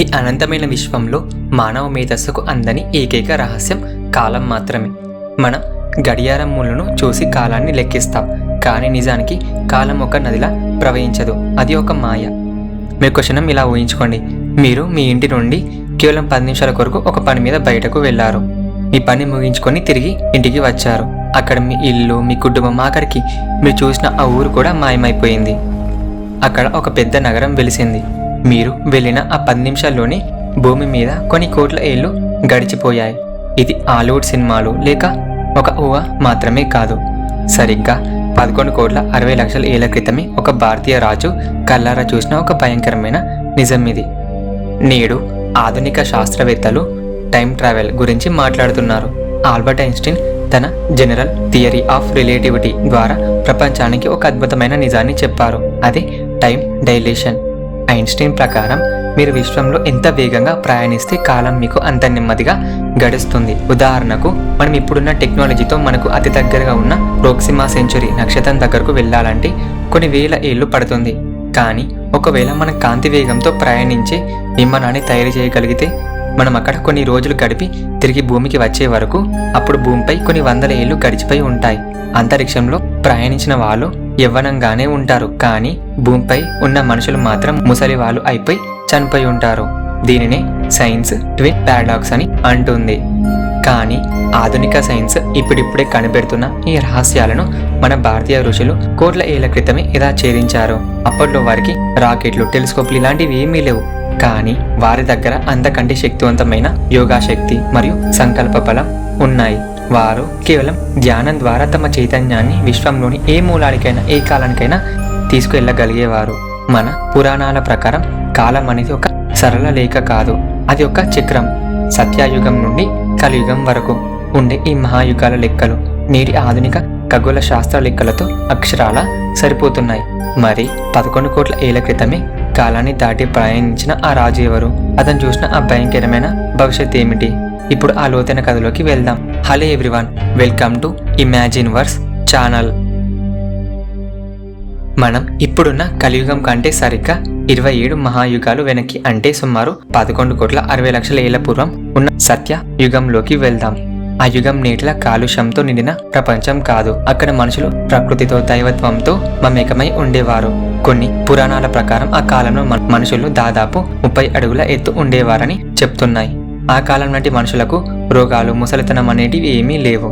ఈ అనంతమైన విశ్వంలో మానవ మేధస్సుకు అందని ఏకైక రహస్యం కాలం మాత్రమే. మనం గడియారం ముళ్ళను చూసి కాలాన్ని లెక్కిస్తాం, కానీ నిజానికి కాలం ఒక నదిలా ప్రవహించదు, అది ఒక మాయ. మీరు క్వశ్చనం ఇలా ఊహించుకోండి. మీరు మీ ఇంటి నుండి కేవలం 10 నిమిషాల కొరకు ఒక పని మీద బయటకు వెళ్ళారు. మీ పని ముగించుకొని తిరిగి ఇంటికి వచ్చారు. అక్కడ మీ ఇల్లు, మీ కుటుంబం, ఆఖరికి మీరు చూసిన ఆ ఊరు కూడా మాయమైపోయింది. అక్కడ ఒక పెద్ద నగరం వెలిసింది. మీరు వెళ్ళిన ఆ 10 నిమిషాల్లోనే భూమి మీద కొన్ని కోట్ల ఏళ్ళు గడిచిపోయాయి. ఇది హాలీవుడ్ సినిమాలు లేక ఒక ఊహ మాత్రమే కాదు. సరిగ్గా 11,60,00,000 ఏళ్ల క్రితమే ఒక భారతీయ రాజు కళ్ళారా చూసిన ఒక భయంకరమైన నిజం ఇది. నేడు ఆధునిక శాస్త్రవేత్తలు టైం ట్రావెల్ గురించి మాట్లాడుతున్నారు. ఆల్బర్ట్ ఐన్స్టీన్ తన జనరల్ థియరీ ఆఫ్ రిలేటివిటీ ద్వారా ప్రపంచానికి ఒక అద్భుతమైన నిజాన్ని చెప్పారు. అదే టైం డైలేషన్. ఐన్స్టీన్ ప్రకారం మీరు విశ్వంలో ఎంత వేగంగా ప్రయాణిస్తే కాలం మీకు అంత నెమ్మదిగా గడుస్తుంది. ఉదాహరణకు, మనం ఇప్పుడున్న టెక్నాలజీతో మనకు అతి దగ్గరగా ఉన్న ప్రోక్సిమా సెంచురీ నక్షత్రం దగ్గరకు వెళ్ళాలంటే కొన్ని వేల ఏళ్ళు పడుతుంది. కానీ ఒకవేళ మనం కాంతి వేగంతో ప్రయాణించే విమానాన్ని తయారు చేయగలిగితే మనం అక్కడ కొన్ని రోజులు గడిపి తిరిగి భూమికి వచ్చే వరకు అప్పుడు భూమిపై కొన్ని వందల ఏళ్ళు గడిచిపోయి ఉంటాయి. అంతరిక్షంలో ప్రయాణించిన వాళ్ళు యవ్వనంగానే ఉంటారు, కానీ భూమిపై ఉన్న మనుషులు మాత్రం ముసలి వాళ్ళు అయిపోయి చనిపోయి ఉంటారు. దీనినే సైన్స్ ట్విన్ పారాడాక్స్ అని అంటుంది. కానీ ఆధునిక సైన్స్ ఇప్పుడిప్పుడే కనిపెడుతున్న ఈ రహస్యాలను మన భారతీయ ఋషులు కోట్ల ఏళ్ల క్రితమే ఇలా ఛేదించారు. అప్పట్లో వారికి రాకెట్లు, టెలిస్కోప్లు ఇలాంటివి ఏమీ లేవు, కానీ వారి దగ్గర అంతకంటే శక్తివంతమైన యోగా శక్తి మరియు సంకల్ప బలం ఉన్నాయి. వారు కేవలం ధ్యానం ద్వారా తమ చైతన్యాన్ని విశ్వంలోని ఏ మూలానికైనా ఏ కాలానికైనా తీసుకువెళ్ళగలిగేవారు. మన పురాణాల ప్రకారం కాలం అనేది ఒక సరళ రేఖ కాదు, అది ఒక చక్రం. సత్యయుగం నుండి కలియుగం వరకు ఉండే ఈ మహాయుగాల లెక్కలు నేటి ఆధునిక ఖగోళ శాస్త్ర లెక్కలతో అక్షరాల సరిపోతున్నాయి. మరి 11 కోట్ల ఏళ్ల క్రితమే కాలాన్ని దాటి ప్రయాణించిన ఆ రాజు ఎవరు? అతను చూసిన ఆ భయంకరమైన భవిష్యత్ ఏమిటి? ఇప్పుడు ఆ లోతైన కథలోకి వెళ్దాం. Hello everyone, welcome to Imagine Verse channel. మనం ఇప్పుడున్న కలియుగం కంటే సరిగ్గా 27 మహాయుగాలు వెనక్కి, అంటే సుమారు 11,60,00,000 ఏళ్ల పూర్వం ఉన్న సత్య యుగంలోకి వెళ్దాం. ఆ యుగం నేటిలా కాలుష్యంతో నిండిన ప్రపంచం కాదు. అక్కడ మనుషులు ప్రకృతితో, దైవత్వంతో మమేకమై ఉండేవారు. కొన్ని పురాణాల ప్రకారం ఆ కాలంలో మనుషులు దాదాపు 30 అడుగుల ఎత్తు ఉండేవారని చెప్తున్నాయి. ఆ కాలం నాటి మనుషులకు రోగాలు, ముసలితనం అనేటివి ఏమీ లేవు.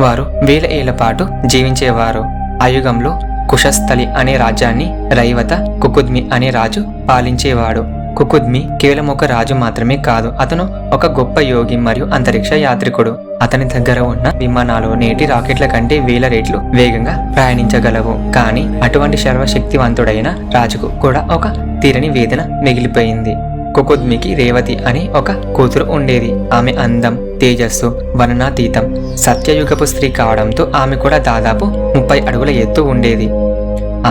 వారు వేల ఏళ్ల పాటు జీవించేవారు. ఆ యుగంలో కుశస్థలి అనే రాజ్యాన్ని రైవత కుకుద్మి అనే రాజు పాలించేవాడు. కుకుద్మి కేవలం ఒక రాజు మాత్రమే కాదు, అతను ఒక గొప్ప యోగి మరియు అంతరిక్ష యాత్రికుడు. అతని దగ్గర ఉన్న విమానాలు నేటి రాకెట్ల కంటే వేల రెట్లు వేగంగా ప్రయాణించగలవు. కానీ అటువంటి సర్వశక్తివంతుడైన రాజుకు కూడా ఒక తీరని వేదన మిగిలిపోయింది. కుకుద్మికి రేవతి అనే ఒక కూతురు ఉండేది. ఆమె అందం, తేజస్సు వర్ణనాతీతం. సత్యయుగపు స్త్రీ కావడంతో ఆమె కూడా దాదాపు 30 అడుగుల ఎత్తు ఉండేది.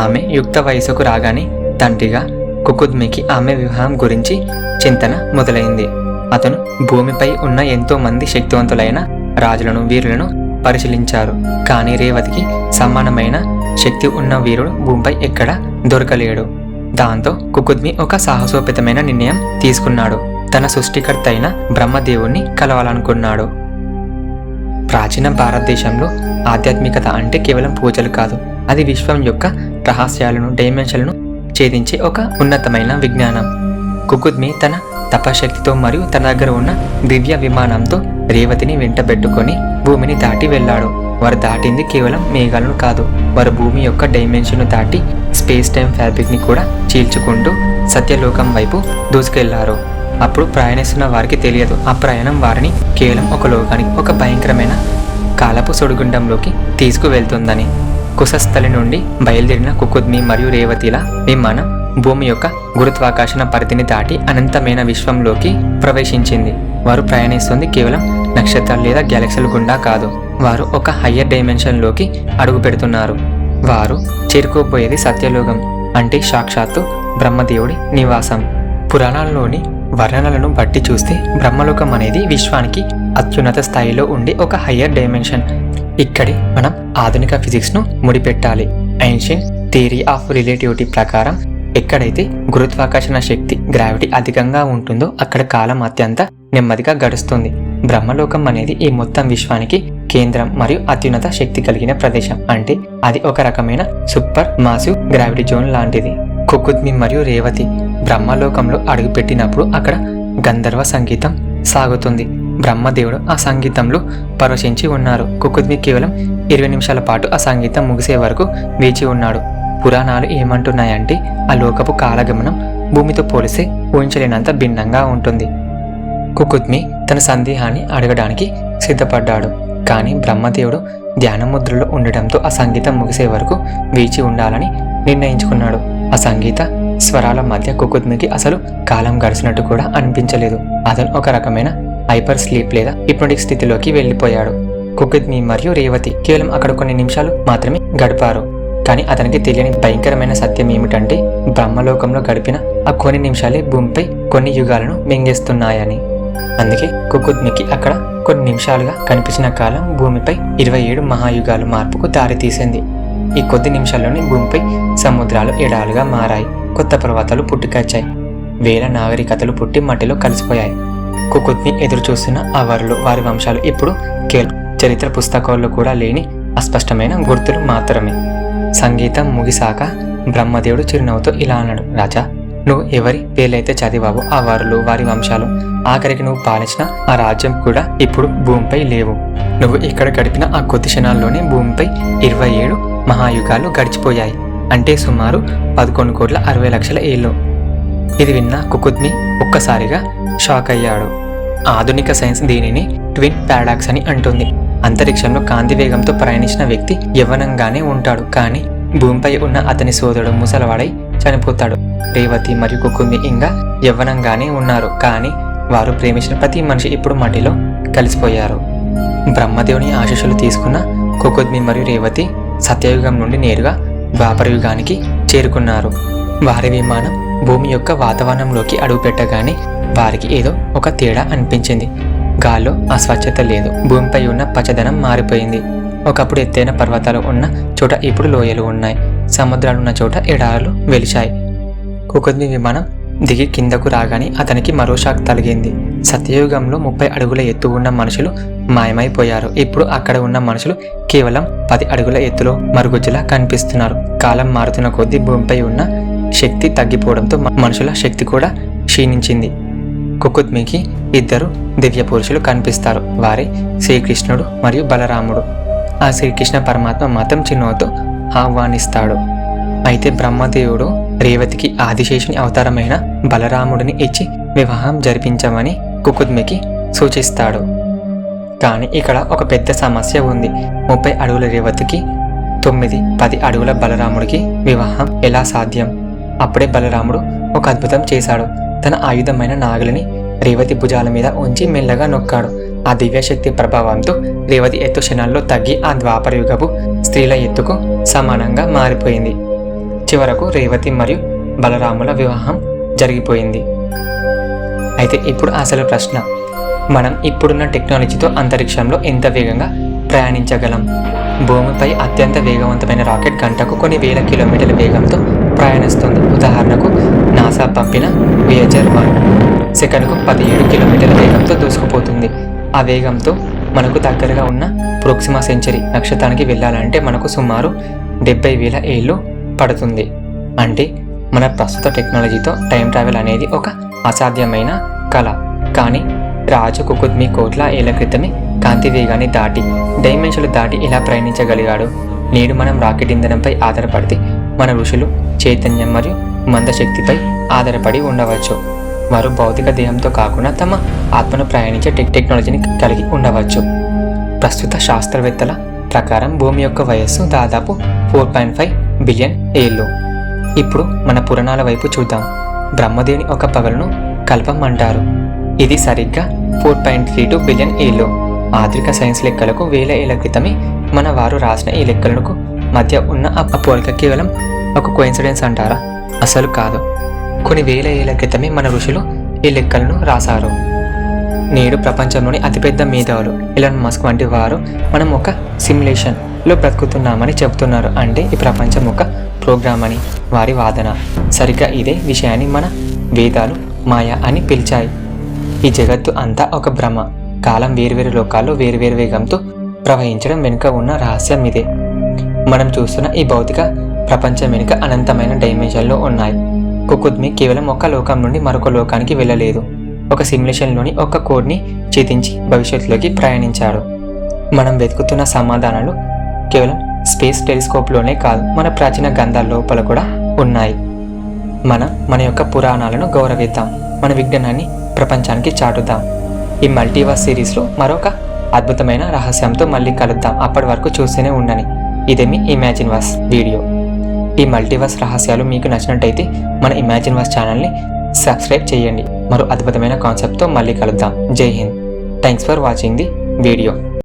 ఆమె యుక్త వయసుకు రాగానే తండ్రిగా కుకుద్మికి ఆమె వివాహం గురించి చింతన మొదలైంది. అతను భూమిపై ఉన్న ఎంతో మంది శక్తివంతులైన రాజులను, వీరులను పరిశీలించారు. కానీ రేవతికి సమానమైన శక్తి ఉన్న వీరుడు భూమిపై ఎక్కడా దొరకలేడు. దాంతో కుకుద్మి ఒక సాహసోపేతమైన నిర్ణయం తీసుకున్నాడు. తన సృష్టికర్త అయిన బ్రహ్మదేవుణ్ణి కలవాలనుకున్నాడు. ప్రాచీన భారతదేశంలో ఆధ్యాత్మికత అంటే కేవలం పూజలు కాదు, అది విశ్వం యొక్క రహస్యాలను, డైమెన్షన్లను ఛేదించే ఒక ఉన్నతమైన విజ్ఞానం. కుకుద్మి తన తపశక్తితో మరియు తన దగ్గర ఉన్న దివ్య విమానంతో రేవతిని వెంటబెట్టుకొని భూమిని దాటి వెళ్ళాడు. వారు దాటింది కేవలం మేఘాలను కాదు, వారు భూమి యొక్క డైమెన్షన్ దాటి స్పేస్ టైం ఫ్యాబ్రిక్ ని కూడా చీల్చుకుంటూ సత్యలోకం వైపు దూసుకెళ్లారు. అప్పుడు ప్రయాణిస్తున్న వారికి తెలియదు, ఆ ప్రయాణం వారిని కేవలం ఒక లోకానికి, ఒక భయంకరమైన కాలపు సుడిగుండంలోకి తీసుకువెళ్తుందని. కుశస్థలి నుండి బయలుదేరిన కుకుద్మి మరియు రేవతిల విమానం భూమి యొక్క గురుత్వాకర్షణ పరిధిని దాటి అనంతమైన విశ్వంలోకి ప్రవేశించింది. వారు ప్రయాణిస్తుంది కేవలం నక్షత్రాలు లేదా గ్యాలక్సీల గుండా కాదు, వారు ఒక హయ్యర్ డైమెన్షన్లోకి అడుగు పెడుతున్నారు. వారు చేరుకోబోయేది సత్యలోకం, అంటే సాక్షాత్తు బ్రహ్మదేవుడి నివాసం. పురాణాల్లోని వర్ణనలను బట్టి చూస్తే బ్రహ్మలోకం అనేది విశ్వానికి అత్యున్నత స్థాయిలో ఉండే ఒక హయ్యర్ డైమెన్షన్. ఇక్కడే మనం ఆధునిక ఫిజిక్స్ను ముడిపెట్టాలి. ఐన్స్టీన్ థియరీ ఆఫ్ రిలేటివిటీ ప్రకారం ఎక్కడైతే గురుత్వాకర్షణ శక్తి గ్రావిటీ అధికంగా ఉంటుందో అక్కడ కాలం అత్యంత నెమ్మదిగా గడుస్తుంది. బ్రహ్మలోకం అనేది ఈ మొత్తం విశ్వానికి కేంద్రం మరియు అత్యున్నత శక్తి కలిగిన ప్రదేశం. అంటే అది ఒక రకమైన సూపర్ మాసివ్ గ్రావిటీ జోన్ లాంటిది. కుకుద్మి మరియు రేవతి బ్రహ్మలోకంలో అడుగుపెట్టినప్పుడు అక్కడ గంధర్వ సంగీతం సాగుతుంది. బ్రహ్మదేవుడు ఆ సంగీతంలో పరవశించి ఉన్నారు. కుకుద్మి కేవలం 20 నిమిషాల పాటు ఆ సంగీతం ముగిసే వరకు వేచి ఉన్నాడు. పురాణాలు ఏమంటున్నాయంటే ఆ లోకపు కాలగమనం భూమితో పోలిస్తే ఊహించలేనంత భిన్నంగా ఉంటుంది. కుకుద్మి తన సందేహాన్ని అడగడానికి సిద్ధపడ్డాడు. కానీ బ్రహ్మదేవుడు ధ్యాన ముద్రలో ఉండడంతో ఆ సంగీతం ముగిసే వరకు వేచి ఉండాలని నిర్ణయించుకున్నాడు. ఆ సంగీత స్వరాల మధ్య కుకుద్మికి అసలు కాలం గడిచినట్టు కూడా అనిపించలేదు. అతను ఒక రకమైన హైపర్ స్లీప్ లేదా హిప్నోటిక్ స్థితిలోకి వెళ్లిపోయాడు. కుకుద్మి మరియు రేవతి కేవలం అక్కడ కొన్ని నిమిషాలు మాత్రమే గడిపారు. కానీ అతనికి తెలియని భయంకరమైన సత్యం ఏమిటంటే బ్రహ్మలోకంలో గడిపిన ఆ కొన్ని నిమిషాలే భూమిపై కొన్ని యుగాలను మింగేస్తున్నాయని. అందుకే కుకుద్మికి అక్కడ కొన్ని నిమిషాలుగా కనిపించిన కాలం భూమిపై 27 మహాయుగాలు మార్పుకు దారితీసింది. ఈ కొద్ది నిమిషాల్లోనే భూమిపై సముద్రాలు ఎడాలుగా మారాయి. కొత్త పర్వతాలు పుట్టుకొచ్చాయి. వేల నాగరికతలు పుట్టి మట్టిలో కలిసిపోయాయి. కుకుద్మి ఎదురు చూస్తున్న ఆ వారులు వారి వంశాలు ఇప్పుడు కేవలం చరిత్ర పుస్తకాల్లో కూడా లేని అస్పష్టమైన గుర్తులు మాత్రమే. సంగీతం ముగిసాక బ్రహ్మదేవుడు చిరునవ్వుతో ఇలా అన్నాడు, రాజా, నువ్వు ఎవరి పేర్లైతే చదివావో ఆ వారులు వారి వంశాలు ఆఖరికి నువ్వు పాలించిన ఆ రాజ్యం కూడా ఇప్పుడు భూమిపై లేవు. నువ్వు ఇక్కడ గడిపిన ఆ కొద్ది క్షణాల్లోనే భూమిపై 27 మహాయుగాలు గడిచిపోయాయి. అంటే సుమారు 11,60,00,000 ఏళ్ళు. ఇది విన్న కుకుద్మి ఒక్కసారిగా షాక్ అయ్యాడు. ఆధునిక సైన్స్ దీనిని ట్విన్ పారాడాక్స్ అని అంటుంది. అంతరిక్షంలో కాంతి వేగంతో ప్రయాణించిన వ్యక్తి యవ్వనంగానే ఉంటాడు, కానీ భూమిపై ఉన్న అతని సోదరుడు ముసలవాడై చనిపోతాడు. రేవతి మరియు కుకుద్మి ఇంకా యవ్వనంగానే ఉన్నారు, కానీ వారు ప్రేమించిన ప్రతి మనిషి ఇప్పుడు మట్టిలో కలిసిపోయారు. బ్రహ్మదేవుని ఆశీస్సులు తీసుకున్న కుకుద్మి మరియు రేవతి సత్యయుగం నుండి నేరుగా ద్వాపరయుగానికి చేరుకున్నారు. వారి విమానం భూమి యొక్క వాతావరణంలోకి అడుగుపెట్టగానే వారికి ఏదో ఒక తేడా అనిపించింది. గాల్లో అస్వచ్ఛత లేదు. భూమిపై ఉన్న పచ్చదనం మారిపోయింది. ఒకప్పుడు ఎత్తైన పర్వతాలు ఉన్న చోట ఇప్పుడు లోయలు ఉన్నాయి. సముద్రాలు ఉన్న చోట ఎడారులు వెలిశాయి. కుకుద్మి విమానం దిగి కిందకు రాగానే అతనికి మరో షాక్ తగిలింది. సత్యయుగంలో 30 అడుగుల ఎత్తు ఉన్న మనుషులు మాయమైపోయారు. ఇప్పుడు అక్కడ ఉన్న మనుషులు కేవలం 10 అడుగుల ఎత్తులో మరుగుజ్జులా కనిపిస్తున్నారు. కాలం మారుతున్న కొద్దీ భూమిపై ఉన్న శక్తి తగ్గిపోవడంతో మనుషుల శక్తి కూడా క్షీణించింది. కుకుద్మికి 2 దివ్య పురుషులు కనిపిస్తారు. వారే శ్రీకృష్ణుడు మరియు బలరాముడు. ఆ శ్రీకృష్ణ పరమాత్మ మాత్రం చిరునవ్వుతో ఆహ్వానిస్తాడు. అయితే బ్రహ్మదేవుడు రేవతికి ఆదిశేషుని అవతారమైన బలరాముడిని ఇచ్చి వివాహం జరిపించమని కుకుద్మికి సూచిస్తాడు. కానీ ఇక్కడ ఒక పెద్ద సమస్య ఉంది. 30 అడుగుల రేవతికి 9-10 అడుగుల బలరాముడికి వివాహం ఎలా సాధ్యం? అప్పుడే బలరాముడు ఒక అద్భుతం చేశాడు. తన ఆయుధమైన నాగలిని రేవతి భుజాల మీద ఉంచి మెల్లగా నొక్కాడు. ఆ దివ్యశక్తి ప్రభావంతో రేవతి ఎత్తు క్షణాల్లో తగ్గి ఆ ద్వాపరయుగపు స్త్రీల ఎత్తుకు సమానంగా మారిపోయింది. చివరకు రేవతి మరియు బలరాముల వివాహం జరిగిపోయింది. అయితే ఇప్పుడు అసలు ప్రశ్న, మనం ఇప్పుడున్న టెక్నాలజీతో అంతరిక్షంలో ఎంత వేగంగా ప్రయాణించగలం? భూమిపై అత్యంత వేగవంతమైన రాకెట్ గంటకు కొన్ని వేల కిలోమీటర్ల వేగంతో ప్రయాణిస్తుంది. ఉదాహరణకు నాసా పంపిన Voyager 1 సెకనుకు 17 కిలోమీటర్ల వేగంతో దూసుకుపోతుంది. ఆ వేగంతో మనకు దగ్గరగా ఉన్న ప్రోక్సిమా సెంచరీ నక్షత్రానికి వెళ్ళాలంటే మనకు సుమారు 70,000 ఏళ్ళు పడుతుంది. అంటే మన ప్రస్తుత టెక్నాలజీతో టైం ట్రావెల్ అనేది ఒక అసాధ్యమైన కళ. కానీ రాజు కుకుద్మి కోట్ల ఏళ్ల క్రితమే కాంతి వేగాన్ని దాటి డైమెన్షన్లు దాటి ఇలా ప్రయాణించగలిగాడు. నేడు మనం రాకెట్ ఇంధనంపై ఆధారపడితే మన ఋషులు చైతన్యం మరియు మందశక్తిపై ఆధారపడి ఉండవచ్చు. వారు భౌతిక దేహంతో కాకుండా తమ ఆత్మను ప్రయాణించే టెక్నాలజీని కలిగి ఉండవచ్చు. ప్రస్తుత శాస్త్రవేత్తల ప్రకారం భూమి యొక్క వయస్సు దాదాపు 4.5 బిలియన్ ఏళ్ళు. ఇప్పుడు మన పురాణాల వైపు చూద్దాం. బ్రహ్మదేవుని ఒక పగలును కల్పం అంటారు. ఇది సరిగ్గా 4.32 బిలియన్ ఏళ్ళు. ఆధునిక సైన్స్ లెక్కలకు వేల ఏళ్ల క్రితమే మన వారు రాసిన ఈ లెక్కలకు మధ్య ఉన్న ఆ పోలిక కేవలం ఒక కోయిన్సిడెన్స్ అంటారా? అసలు కాదు. కొన్ని వేల ఏళ్ల క్రితమే మన ఋషులు ఈ లెక్కలను రాశారు. నేడు ప్రపంచంలోని అతిపెద్ద మేధావులు ఎలాన్ మస్క్ వంటి వారు మనం ఒక సిమ్యులేషన్లో బ్రతుకుతున్నామని చెబుతున్నారు. అంటే ఈ ప్రపంచం ఒక ప్రోగ్రామ్ అని వారి వాదన. సరిగ్గా ఇదే విషయాన్ని మన వేదాలు మాయ అని పిలిచాయి. ఈ జగత్తు అంతా ఒక భ్రమ. కాలం వేర్వేరు లోకాల్లో వేర్వేరు వేగంతో ప్రవహించడం వెనుక ఉన్న రహస్యం ఇదే. మనం చూస్తున్న ఈ భౌతిక ప్రపంచం వెనుక అనంతమైన డైమెన్షన్లు ఉన్నాయి. కుకుద్మి కేవలం ఒక లోకం నుండి మరొక లోకానికి వెళ్ళలేదు. ఒక సిమ్యులేషన్లోని ఒక కోడ్ని ఛేదించి భవిష్యత్తులోకి ప్రయాణించాడు. మనం వెతుకుతున్న సమాధానాలు కేవలం స్పేస్ టెలిస్కోప్లోనే కాదు, మన ప్రాచీన గ్రంథాల లోపల కూడా ఉన్నాయి. మన యొక్క పురాణాలను గౌరవిద్దాం, మన విజ్ఞానాన్ని ప్రపంచానికి చాటుద్దాం. ఈ మల్టీవర్స్ సిరీస్లో మరొక అద్భుతమైన రహస్యంతో మళ్ళీ కలుద్దాం. అప్పటి వరకు చూస్తూనే ఉండని. ఇదే మీ ఇమాజిన్ వర్స్ వీడియో. ఈ మల్టీవర్స్ రహస్యాలు మీకు నచ్చినట్టయితే మన ఇమాజిన్ వర్స్ ఛానల్ని సబ్స్క్రైబ్ చేయండి. మరో అద్భుతమైన కాన్సెప్ట్తో మళ్ళీ కలుద్దాం. జై Hind. Thanks for watching the video.